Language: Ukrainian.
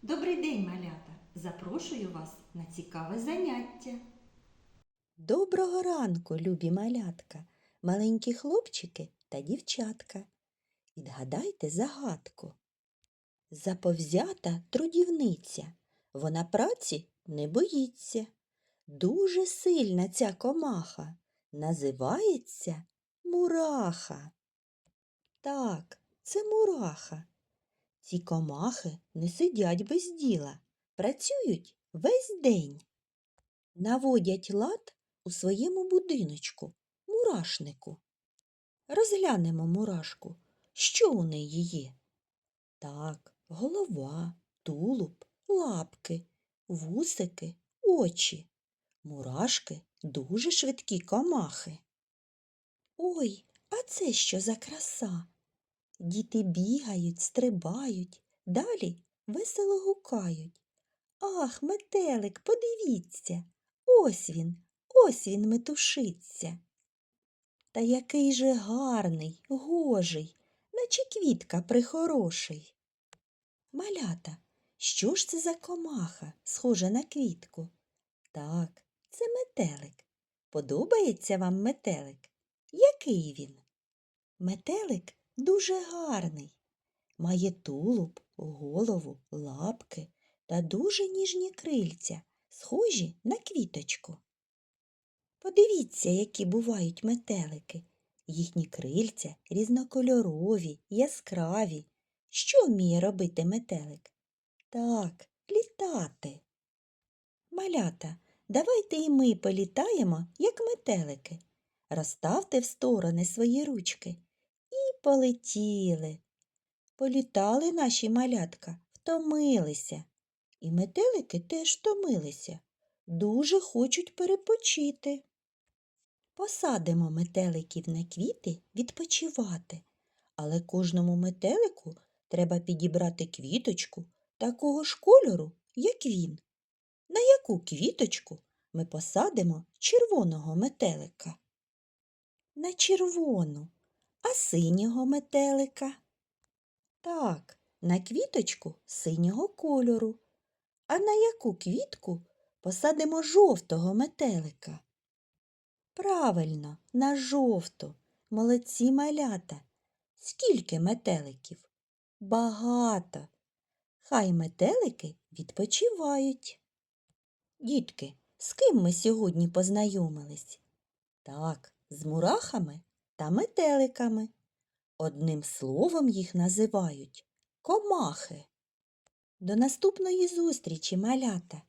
Добрий день, малята! Запрошую вас на цікаве заняття. Доброго ранку, любі малятка, маленькі хлопчики та дівчатка. Відгадайте загадку. Заповзята трудівниця, вона праці не боїться. Дуже сильна ця комаха, називається мураха. Так, це мураха. Ці комахи не сидять без діла, працюють весь день. Наводять лад у своєму будиночку, мурашнику. Розглянемо мурашку. Що у неї є? Так, голова, тулуб, лапки, вусики, очі. Мурашки дуже швидкі комахи. Ой, а це що за краса? Діти бігають, стрибають, далі весело гукають. Ах, метелик, подивіться! Ось він метушиться. Та який же гарний, гожий, наче квітка прихороший. Малята, що ж це за комаха, схожа на квітку? Так, це метелик. Подобається вам метелик? Який він? Метелик дуже гарний. Має тулуб, голову, лапки та дуже ніжні крильця, схожі на квіточку. Подивіться, які бувають метелики. Їхні крильця різнокольорові, яскраві. Що вміє робити метелик? Так, літати. Малята, давайте і ми політаємо, як метелики. Розставте в сторони свої ручки. І полетіли. Політали наші малятка, втомилися. І метелики теж втомилися. Дуже хочуть перепочити. Посадимо метеликів на квіти відпочивати, але кожному метелику треба підібрати квіточку такого ж кольору, як він. На яку квіточку ми посадимо червоного метелика? На червону, а синього метелика? Так, на квіточку синього кольору. А на яку квітку посадимо жовтого метелика? Правильно, на жовту. Молодці малята. Скільки метеликів? Багато. Хай метелики відпочивають. Дітки, з ким ми сьогодні познайомились? Так, з мурахами та метеликами. Одним словом їх називають комахи. До наступної зустрічі, малята!